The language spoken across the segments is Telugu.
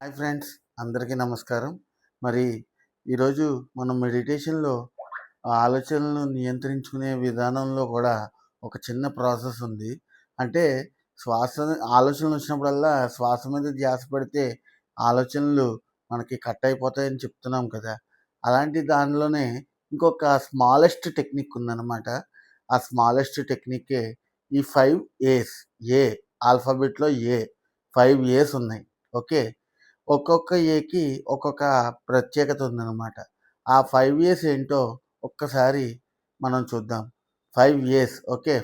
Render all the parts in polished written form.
హాయ్ ఫ్రెండ్స్, అందరికీ నమస్కారం. మరి ఈరోజు మనం మెడిటేషన్‌లో ఆలోచనలను నియంత్రించుకునే విధానంలో కూడా ఒక చిన్న ప్రాసెస్ ఉంది. అంటే శ్వాస ఆలోచనలు వచ్చినప్పుడల్లా శ్వాస మీద ధ్యాస పెడితే ఆలోచనలు మనకి కట్ అయిపోతాయని చెప్తున్నాం కదా! అలాంటి దానిలోనే ఇంకొక స్మాలెస్ట్ టెక్నిక్ ఉందన్నమాట. ఆ స్మాలెస్ట్ టెక్నిక్కే ఈ 5 ఏస్. ఏ ఆల్ఫాబెట్‌లో ఏ. 5 ఏస్ ఉన్నాయి. ఓకే. ఒక్కొక్క ఏకి ఒక్కొక్క ప్రత్యేకత ఉందన్నమాట. ఆ 5 ఇయర్స్ ఏంటో ఒక్కసారి మనం చూద్దాం. 5 ఇయర్స్ ఓకే.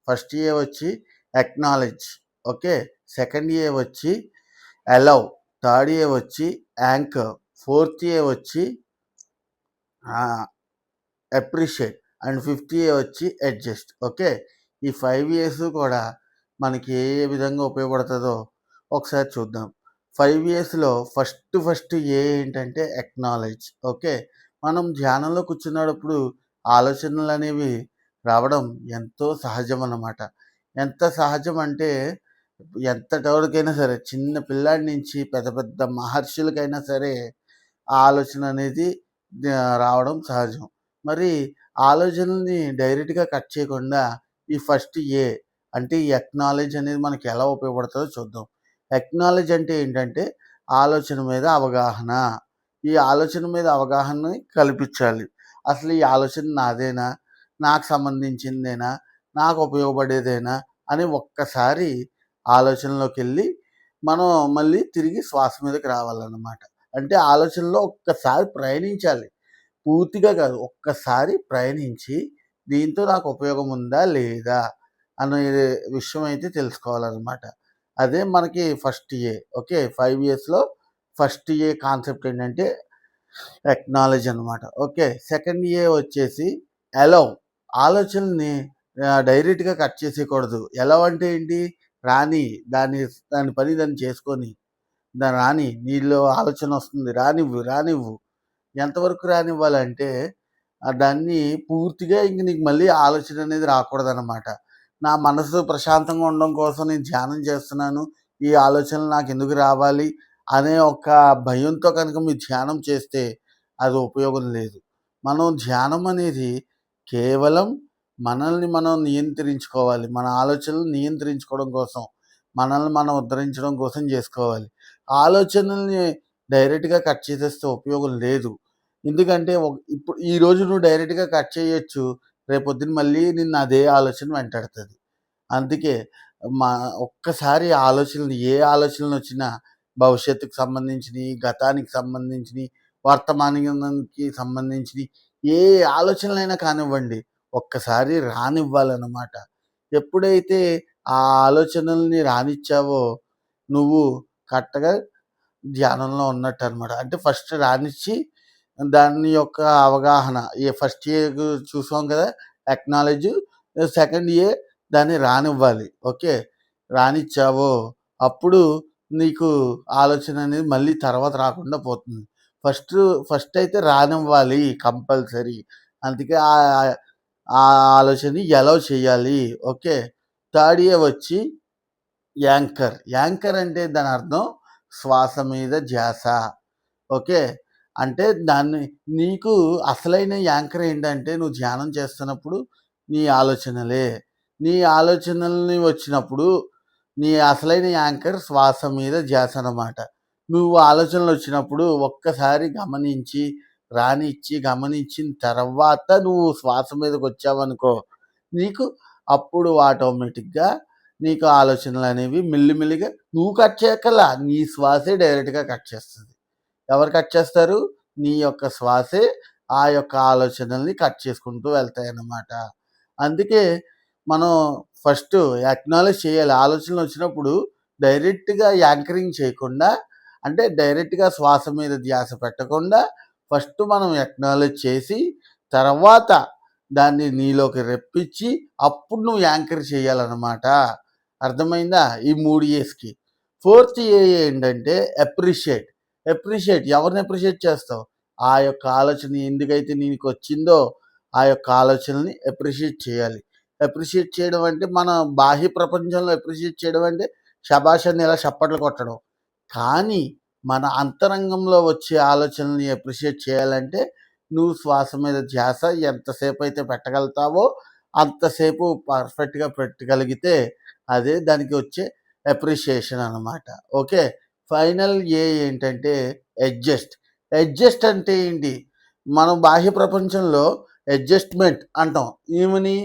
ఫస్ట్ ఏ వచ్చి అక్నాలెడ్జ్. ఓకే. సెకండ్ ఏ వచ్చి అలౌ. థర్డ్ ఏ వచ్చి యాంకర్. ఫోర్త్ ఏ వచ్చి అప్రిషియేట్. అండ్ ఫిఫ్త్ ఏ వచ్చి అడ్జస్ట్. ఓకే. ఈ 5 ఇయర్స్ కూడా మనకి ఏ ఏ విధంగా ఉపయోగపడుతుందో ఒకసారి చూద్దాం. 5 ఇయర్స్‌లో ఫస్ట్ ఏ ఏంటంటే అక్నాలెడ్జ్. ఓకే. మనం ధ్యానంలో కూర్చున్నప్పుడు ఆలోచనలనేవి రావడం ఎంతో సహజం అన్నమాట. ఎంత సహజం అంటే ఎంతటోడికైనా సరే, చిన్న పిల్లాడి నుంచి పెద్ద పెద్ద మహర్షులకైనా సరే ఆ ఆలోచన అనేది రావడం సహజం. మరి ఆలోచనల్ని డైరెక్ట్‌గా కట్ చేయకుండా ఈ ఫస్ట్ ఏ అంటే ఈ అక్నాలెడ్జ్ అనేది మనకి ఎలా ఉపయోగపడుతుందో చూద్దాం. అక్నాలెడ్జ్ అంటే ఏంటంటే ఆలోచన మీద అవగాహన. ఈ ఆలోచన మీద అవగాహనని కల్పించాలి. అసలు ఈ ఆలోచన నాదేనా? నాకు సంబంధించిందేనా? నాకు ఉపయోగపడేదేనా? అని ఒక్కసారి ఆలోచనలోకెళ్ళి మనం మళ్ళీ తిరిగి శ్వాస మీదకి రావాలన్నమాట. అంటే ఆలోచనలో ఒక్కసారి ప్రయాణించాలి. పూర్తిగా కాదు. ఒక్కసారి ప్రయాణించి దీంతో నాకు ఉపయోగం ఉందా? లేదా? అనే విషయం అయితే తెలుసుకోవాలన్నమాట. అదే మనకి ఫస్ట్ ఏ. ఓకే. 5 ఇయర్స్‌లో ఫస్ట్ ఏ కాన్సెప్ట్ ఏంటంటే అక్నాలెడ్జ్ అనమాట. ఓకే. సెకండ్ ఏ వచ్చేసి అలౌ. ఆలోచనల్ని డైరెక్ట్‌గా కట్ చేసేయకూడదు. అలౌ అంటే ఏంటి? రాని. దాని దాని పని దాన్ని చేసుకొని రాని. నీలో ఆలోచన వస్తుంది. రానివ్వు, రానివ్వు. ఎంతవరకు రానివ్వాలంటే దాన్ని పూర్తిగా ఇంక నీకు మళ్ళీ ఆలోచన అనేది రాకూడదనమాట. నా మనసు ప్రశాంతంగా ఉండడం కోసం నేను ధ్యానం చేస్తున్నాను. ఈ ఆలోచనలు నాకెందుకు రావాలి అనే ఒక భయంతో కనుక మీరు ధ్యానం చేస్తే అది ఉపయోగం లేదు. మనం ధ్యానం అనేది కేవలం మనల్ని మనం నియంత్రించుకోవాలి. మన ఆలోచనలు నియంత్రించుకోవడం కోసం, మనల్ని మనం ఉద్ధరించడం కోసం చేసుకోవాలి. ఆలోచనల్ని డైరెక్ట్‌గా కట్ చేసేస్తే ఉపయోగం లేదు. ఎందుకంటే ఇప్పుడు ఈరోజు నువ్వు డైరెక్ట్‌గా కట్ చేయొచ్చు. రేపొద్దున మళ్ళీ నిన్ను అదే ఆలోచన వెంటాడుతది. అందుకే మా ఒక్కసారి ఆలోచనలు ఏ ఆలోచనలొచ్చినా భవిష్యత్తుకు సంబంధించినయి, గతానికి సంబంధించినయి, వర్తమానానికి సంబంధించినయి ఏ ఆలోచనలైనా కానివ్వండి, ఒక్కసారి రానివ్వాలనమాట. ఎప్పుడైతే ఆ ఆలోచనల్ని రానిచ్చావో నువ్వు కరెక్ట్‌గా ధ్యానంలో ఉన్నట్టనమాట. అంటే ఫస్ట్ రానిచ్చి దాని యొక్క అవగాహన ఫస్ట్ ఏ చూసాం కదా! అక్నాలెడ్జ్. సెకండ్ ఏ దాన్ని రానివ్వాలి. ఓకే. రానిచ్చావో అప్పుడు నీకు ఆలోచన అనేది మళ్ళీ తర్వాత రాకుండా పోతుంది. ఫస్ట్ అయితే రానివ్వాలి కంపల్సరీ. అందుకే ఆ ఆలోచనని ఎలౌ చేయాలి. ఓకే. థర్డ్ ఏ వచ్చి యాంకర్. యాంకర్ అంటే దాని అర్థం శ్వాస మీద ధ్యాస. ఓకే. అంటే దాన్ని నీకు అసలైన యాంకర్ ఏంటంటే నువ్వు ధ్యానం చేస్తున్నప్పుడు నీ ఆలోచనలే. నీ ఆలోచనలని వచ్చినప్పుడు నీ అసలైన యాంకర్ శ్వాస మీద ధ్యాస అనమాట. నువ్వు ఆలోచనలొచ్చినప్పుడు ఒక్కసారి గమనించి, రానిచ్చి, గమనించిన తర్వాత నువ్వు శ్వాస మీదకొచ్చావనుకో, నీకు అప్పుడు ఆటోమేటిక్‌గా నీకు ఆలోచనలనేవి మెల్లిమెల్లిగా నువ్వు కట్ చేయక్కర్లా. నీ శ్వాసే డైరెక్ట్‌గా కట్ చేస్తది. ఎవరు కట్ చేస్తారు? నీ యొక్క శ్వాసే ఆ యొక్క ఆలోచనల్ని కట్ చేసుకుంటూ వెళ్తాయన్నమాట. అందుకే మనం ఫస్టు అక్నాలెడ్జ్ చేయాలి. ఆలోచనలొచ్చినప్పుడు డైరెక్ట్‌గా యాంకరింగ్ చేయకుండా, అంటే డైరెక్ట్‌గా శ్వాస మీద ధ్యాస పెట్టకుండా ఫస్ట్ మనం అక్నాలెడ్జ్ చేసి, తర్వాత దాన్ని నీలోకి రప్పించి, అప్పుడు నువ్వు యాంకర్ చేయాలన్నమాట. అర్థమైందా? ఈ 3 ఏస్‌కి. ఫోర్త్ ఏ ఏంటంటే అప్రిషియేట్. ఎవరిని అప్రిషియేట్ చేస్తావు? ఆ యొక్క ఆలోచన ఎందుకైతే నీకొచ్చిందో ఆ యొక్క ఆలోచనని అప్రిషియేట్ చేయాలి. అప్రిషియేట్ చేయడం అంటే మన బాహ్య ప్రపంచంలో అప్రిషియేట్ చేయడం అంటే శభాష్ అని ఇలా చప్పట్లు కొట్టడం. కానీ మన అంతరంగంలో వచ్చే ఆలోచనల్ని అప్రిషియేట్ చేయాలంటే నువ్వు శ్వాస మీద ధ్యాస ఎంతసేపు అయితే పెట్టగలుగుతావో అంతసేపు పర్ఫెక్ట్‌గా పెట్టగలిగితే అదే దానికి వచ్చే అప్రిషియేషన్ అనమాట. ఓకే. ఫైనల్ ఏంటంటే అడ్జస్ట్. అడ్జస్ట్ అంటే ఏంటి? మనం బాహ్య ప్రపంచంలో అడ్జస్ట్‌మెంట్ అంటాం. ఏమని?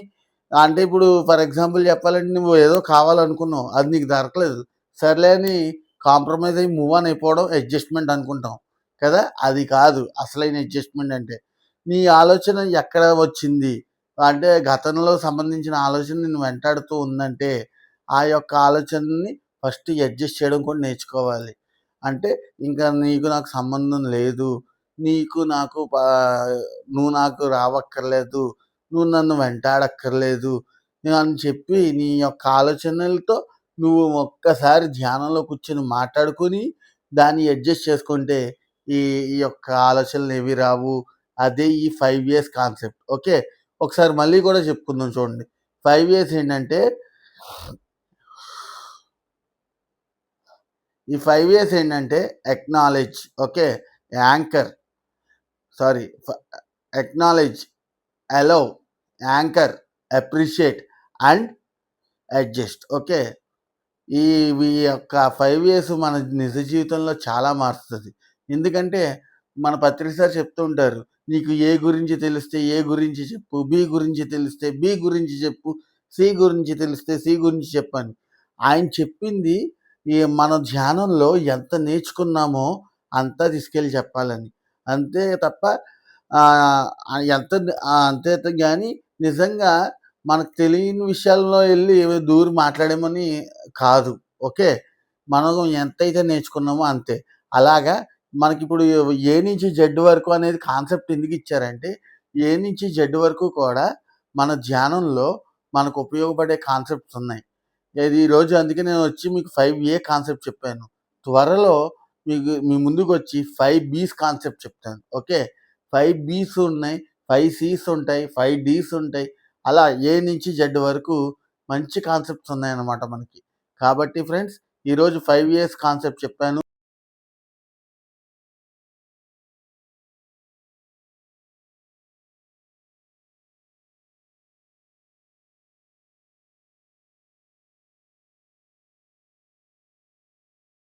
అంటే ఇప్పుడు ఫర్ ఎగ్జాంపుల్ చెప్పాలంటే నువ్వు ఏదో కావాలనుకున్నావు. అది నీకు దొరకలేదు. సర్లే అని కాంప్రమైజ్ అయ్యి మూవ్ ఆన్ అయిపోవడం అడ్జస్ట్‌మెంట్ అనుకుంటాం కదా! అది కాదు అసలైన అడ్జస్ట్‌మెంట్ అంటే. నీ ఆలోచన ఎక్కడ వచ్చింది? అంటే గతంలో సంబంధించిన ఆలోచన నిన్ను వెంటాడుతూ ఉందంటే, ఆ యొక్క ఆలోచనని ఫస్ట్ అడ్జస్ట్ చేయడం కూడా నేర్చుకోవాలి. అంటే ఇంకా నీకు నాకు సంబంధం లేదు. నీకు నాకు నువ్వు నాకు రావక్కర్లేదు. నువ్వు నన్ను వెంటాడక్కర్లేదు అని చెప్పి నీ యొక్క ఆలోచనలతో నువ్వు ఒక్కసారి ధ్యానంలో కూర్చొని మాట్లాడుకొని దాన్ని అడ్జస్ట్ చేసుకుంటే ఈ ఈ యొక్క ఆలోచనలేవి రావు. అదే ఈ 5 ఇయర్స్ కాన్సెప్ట్. ఓకే. ఒకసారి మళ్ళీ కూడా చెప్పుకుందాం చూడండి. 5 ఇయర్స్ ఏంటంటే ఈ 5 ఇయర్స్ ఏంటంటే acknowledge, okay. Anchor, sorry, acknowledge, allow, anchor, appreciate and adjust. Okay. ఈ యొక్క 5 ఇయర్స్ మన నిజ జీవితంలో చాలా మారుస్తది. ఎందుకంటే మన పత్రిక సార్ చెప్తూ ఉంటారు. నీకు ఏ గురించి తెలిస్తే ఏ గురించి చెప్పు, బి గురించి తెలిస్తే బి గురించి చెప్పు, సి గురించి తెలిస్తే సి గురించి చెప్పని. ఆయన చెప్పింది మన ధ్యానంలో ఎంత నేర్చుకున్నామో అంతా తీసుకెళ్ళి చెప్పాలని. అంతే తప్ప ఎంత అంతే గాని నిజంగా మనకు తెలియని విషయాల్లో ఎళ్లి దూరి మాట్లాడామని కాదు. ఓకే. మనం ఎంతైతే నేర్చుకున్నామో అంతే. అలాగా మనకిప్పుడు ఏ నుంచి జెడ్ వరకు అనేది కాన్సెప్ట్ ఎందుకిచ్చారంటే, ఏ నుంచి జెడ్ వరకు కూడా మన ధ్యానంలో మనకు ఉపయోగపడే కాన్సెప్ట్స్ ఉన్నాయి. ఈరోజు అందుకే నేనొచ్చి మీకు 5 కాన్సెప్ట్ చెప్పాను. త్వరలో మీ ముందుకొచ్చి 5 బీస్ కాన్సెప్ట్ చెప్తాను. ఓకే. 5 బీస్ ఉన్నాయి, 5 సీస్ ఉంటాయి, 5 డీస్ ఉంటాయి. అలా ఏ నుంచి జెడ్ వరకు మంచి కాన్సెప్ట్స్ ఉన్నాయన్నమాట మనకి. కాబట్టి ఫ్రెండ్స్ ఈరోజు 5 ఇయర్స్ కాన్సెప్ట్ చెప్పాను.